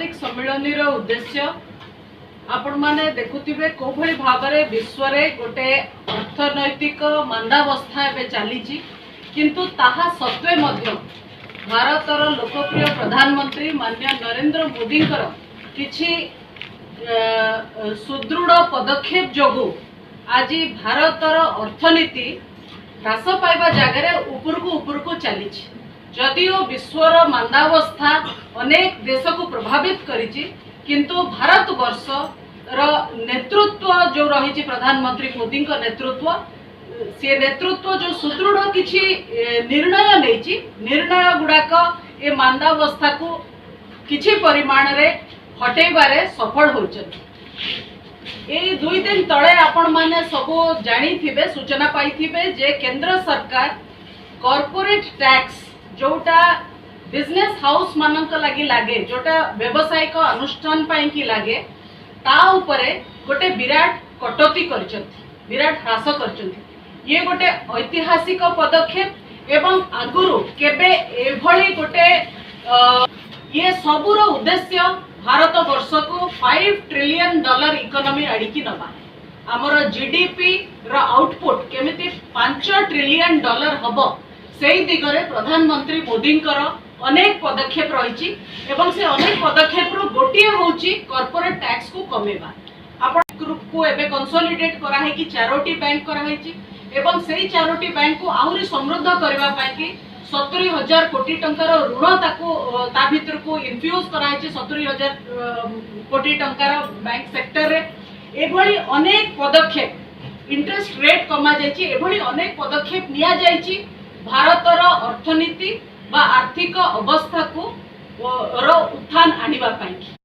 सम्मेलन उद्देश्य आपण माने देखुथिबे कोभଳି भाबरे विश्व रे गोटे अर्थनैतिक मंदावस्था एबे चलीची किंतु ताहा सत्वे मध्य भारतर लोकप्रिय प्रधानमंत्री माननीय नरेंद्र मोदी किछि सुदृढ़ पदक्षेप जोगु आज भारतर अर्थनीति ह्रास पाइबा जगह उपरकू चलीची जदिओ विश्वर मंदावस्था अनेक देश को प्रभावित करिछि किंतु भारत वर्ष नेतृत्व जो रही प्रधानमंत्री मोदी नेतृत्व से नेतृत्व जो सुदृढ़ किछि निर्णय नहीं निर्णय गुड़ाक ए मंदावस्था को किछि परिमाण रे हटेबारे सफल होइछथि। ए 2 दिन तले आपण माने सब जानी थिबे सूचना पाई थिबे जे केंद्र सरकार कॉर्पोरेट टैक्स जोटा बिजनेस हाउस मानक लगी लागे जोटा व्यवसायिक अनुष्ठान पाई की लागे ता उपरे गोटे विराट कटौती करछथि विराट ह्रास करछथि। ये गोटे ऐतिहासिक पदक्षेप एवं आगुरु केबे एभली गोटे ये सबुर उद्देश्य भारत वर्ष को $5 ट्रिलियन इकोनॉमी आड़िकी नबा आमर जीडीपी रो आउटपुट केमिति $5 ट्रिलियन हबो सेई दिगरे प्रधानमंत्री मोदी अनेक पदक्षेप रही एवं से अनेक पदक्षेप गोटे होची कॉर्पोरेट टैक्स को कमेबा आपण ग्रुप को एबे कंसोलिडेट करा है कि 4टी बैंक करा है एवं सेई 4टी बैंक को आहुरी समृद्ध करबा पाई कि 70,000 कोटी टंकार ऋण ताको ता भीतर को इन्फ्यूज करा है 70,000 कोटी टंकार बैंक सेक्टर रे एभली अनेक पदक्षेप इंटरेस्ट रेट कमा जायछि एभली अनेक पदक्षेप निया जायछि भारतर अर्थनीति बा आर्थिक अवस्था को उत्थान आनिबा पाई।